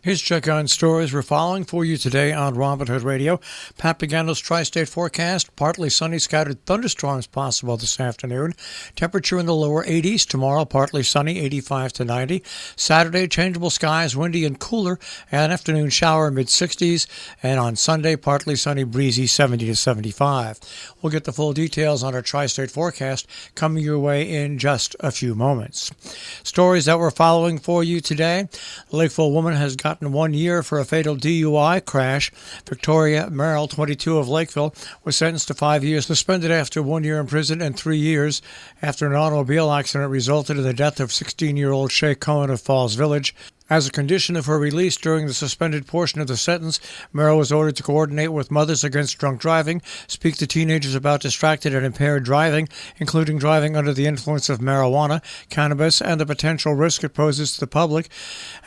Here's check on stories we're following for you today on Whdd Radio. Pat Pagano's Tri-State forecast. Partly sunny, scattered thunderstorms possible this afternoon. Temperature in the lower 80s. Tomorrow, partly sunny, 85 to 90. Saturday, changeable skies, windy and cooler. An afternoon shower, mid-60s. And on Sunday, partly sunny, breezy, 70 to 75. We'll get the full details on our Tri-State forecast coming your way in just a few moments. Stories that we're following for you today. The Lakeville woman has gotten 1 year for a fatal DUI crash. Victoria Merrill, 22 of Lakeville, was sentenced to 5 years, suspended after 1 year in prison and 3 years after an automobile accident resulted in the death of 16-year-old Shay Cohen of Falls Village. As a condition of her release during the suspended portion of the sentence, Merrill was ordered to coordinate with Mothers Against Drunk Driving, speak to teenagers about distracted and impaired driving, including driving under the influence of marijuana, cannabis, and the potential risk it poses to the public,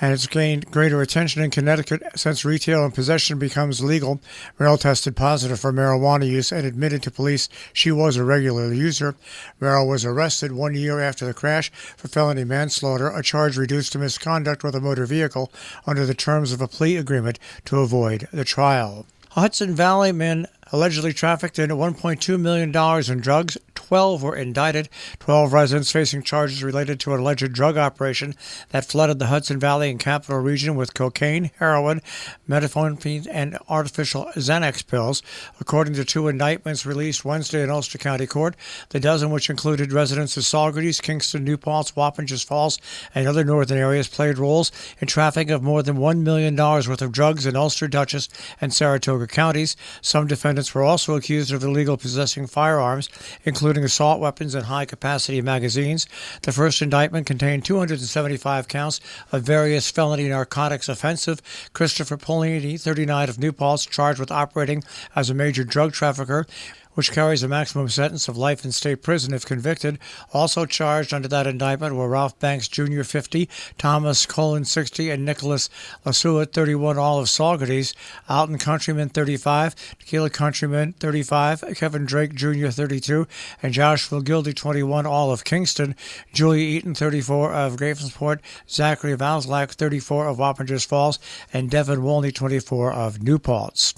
and it's gained greater attention in Connecticut since retail and possession becomes legal. Merrill tested positive for marijuana use and admitted to police she was a regular user. Merrill was arrested 1 year after the crash for felony manslaughter, a charge reduced to misconduct with a motor vehicle under the terms of a plea agreement to avoid the trial. A Hudson Valley man allegedly trafficked in $1.2 million in drugs. 12 were indicted. 12 residents facing charges related to an alleged drug operation that flooded the Hudson Valley and Capital Region with cocaine, heroin, methamphetamine, and artificial Xanax pills. According to 2 indictments released Wednesday in Ulster County Court, the dozen, which included residents of Saugerties, Kingston, New Paltz, Wappingers Falls, and other northern areas, played roles in trafficking of more than $1 million worth of drugs in Ulster, Dutchess, and Saratoga counties. Some defendants were also accused of illegal possessing firearms, including assault weapons and high-capacity magazines. The first indictment contained 275 counts of various felony narcotics offensive. Christopher Polini, 39 of New Paltz, charged with operating as a major drug trafficker, which carries a maximum sentence of life in state prison if convicted. Also charged under that indictment were Ralph Banks Jr., 50, Thomas Colin, 60, and Nicholas Lasua, 31, all of Saugerties, Alton Countryman, 35, Tequila Countryman, 35, Kevin Drake Jr., 32, and Joshua Gildy, 21, all of Kingston, Julia Eaton, 34, of Gravensport, Zachary Valslak, 34, of Wappingers Falls, and Devin Wolney, 24, of New Paltz.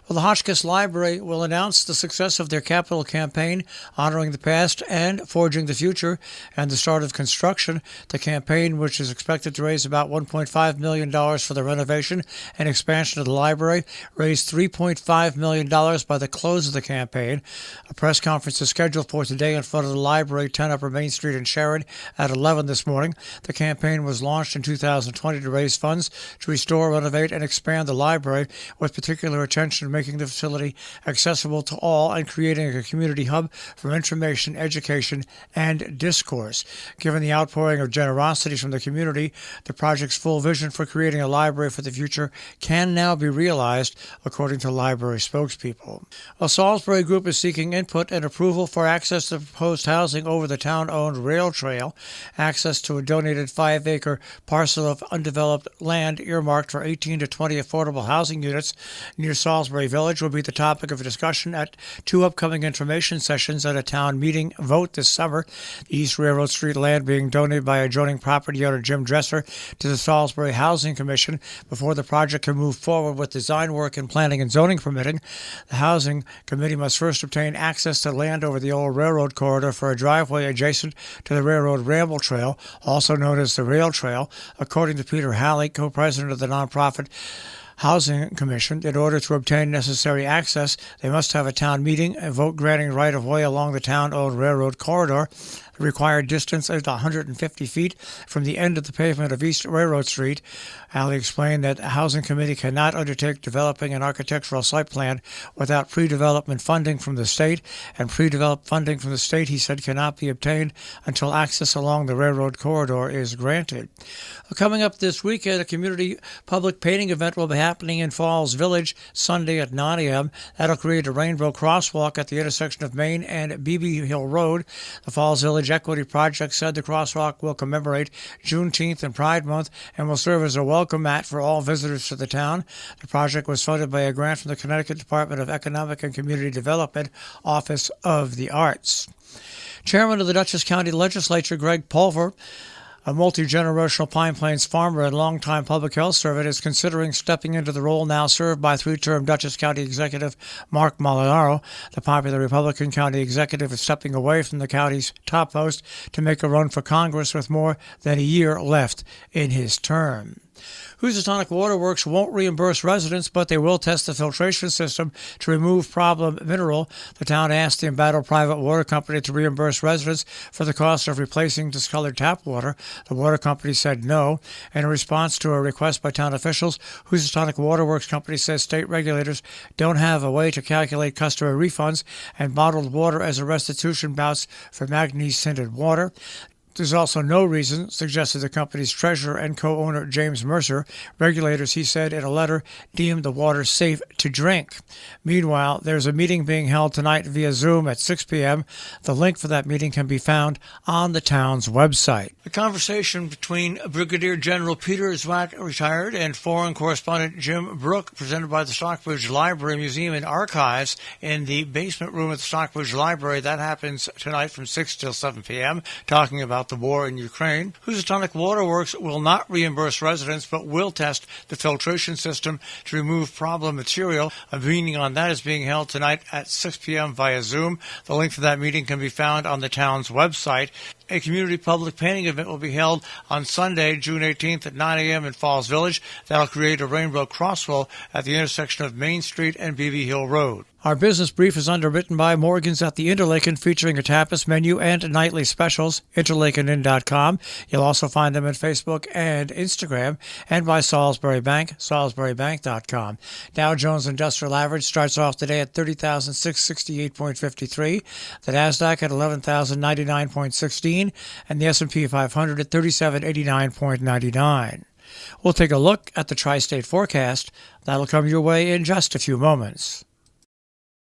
Well, the Hotchkiss Library will announce the success of their capital campaign, honoring the past and forging the future, and the start of construction. The campaign, which is expected to raise about $1.5 million for the renovation and expansion of the library, raised $3.5 million by the close of the campaign. A press conference is scheduled for today in front of the library, 10 Upper Main Street in Sharon, at 11 this morning. The campaign was launched in 2020 to raise funds to restore, renovate, and expand the library, with particular attention making the facility accessible to all and creating a community hub for information, education, and discourse. Given the outpouring of generosity from the community, the project's full vision for creating a library for the future can now be realized, according to library spokespeople. A Salisbury group is seeking input and approval for access to proposed housing over the town-owned rail trail. Access to a donated 5-acre parcel of undeveloped land earmarked for 18 to 20 affordable housing units near Salisbury Village will be the topic of discussion at 2 upcoming information sessions at a town meeting vote this summer. The East Railroad Street land being donated by adjoining property owner Jim Dresser to the Salisbury Housing Commission before the project can move forward with design work and planning and zoning permitting. The Housing Committee must first obtain access to land over the old railroad corridor for a driveway adjacent to the Railroad Ramble Trail, also known as the Rail Trail. According to Peter Halley, co-president of the nonprofit Housing Commission, in order to obtain necessary access, they must have a town meeting and vote granting right-of-way along the town-owned railroad corridor. The required distance is 150 feet from the end of the pavement of East Railroad Street. Alley explained that the Housing Committee cannot undertake developing an architectural site plan without pre-development funding from the state, and pre-developed funding from the state, he said, cannot be obtained until access along the railroad corridor is granted. Coming up this weekend, a community public painting event will be happening in Falls Village Sunday at 9 a.m. That'll create a rainbow crosswalk at the intersection of Main and Beebe Hill Road. The Falls Village Equity Project said the crosswalk will commemorate Juneteenth and Pride Month and will serve as a welcome mat for all visitors to the town. The project was funded by a grant from the Connecticut Department of Economic and Community Development, Office of the Arts. Chairman of the Dutchess County Legislature, Greg Pulver, A multi-generational Pine Plains farmer and longtime public health servant is considering stepping into the role now served by three-term Dutchess County Executive Mark Molinaro. The popular Republican county executive is stepping away from the county's top post to make a run for Congress with more than a year left in his term. Whdd Waterworks won't reimburse residents, but they will test the filtration system to remove problem mineral. The town asked the embattled private water company to reimburse residents for the cost of replacing discolored tap water. The water company said no. In response to a request by town officials, Whdd Waterworks Company says state regulators don't have a way to calculate customer refunds and bottled water as a restitution voucher for manganese-tinted water. There's also no reason, suggested the company's treasurer and co-owner James Mercer. Regulators, he said in a letter, deemed the water safe to drink. Meanwhile, there's a meeting being held tonight via Zoom at 6 p.m. The link for that meeting can be found on the town's website. The conversation between Brigadier General Peter Zwack, retired, and foreign correspondent Jim Brooke, presented by the Stockbridge Library Museum and Archives in the basement room at the Stockbridge Library. That happens tonight from 6 till 7 p.m., talking about the war in Ukraine. Whdd Waterworks will not reimburse residents, but will test the filtration system to remove problem material. A meeting on that is being held tonight at 6 p.m. via Zoom. The link for that meeting can be found on the town's website. A community public painting event will be held on Sunday, June 18th at 9 a.m. in Falls Village. That'll create a rainbow crosswalk at the intersection of Main Street and Beebe Hill Road. Our business brief is underwritten by Morgan's at the Interlaken, featuring a tapas menu and nightly specials. InterlakenIn.com. You'll also find them on Facebook and Instagram, and by Salisbury Bank, SalisburyBank.com. Dow Jones Industrial Average starts off today at 30,668.53. The Nasdaq at 11,099.16, and the S&P 500 at 3789.99. We'll take a look at the tri-state forecast. That'll come your way in just a few moments.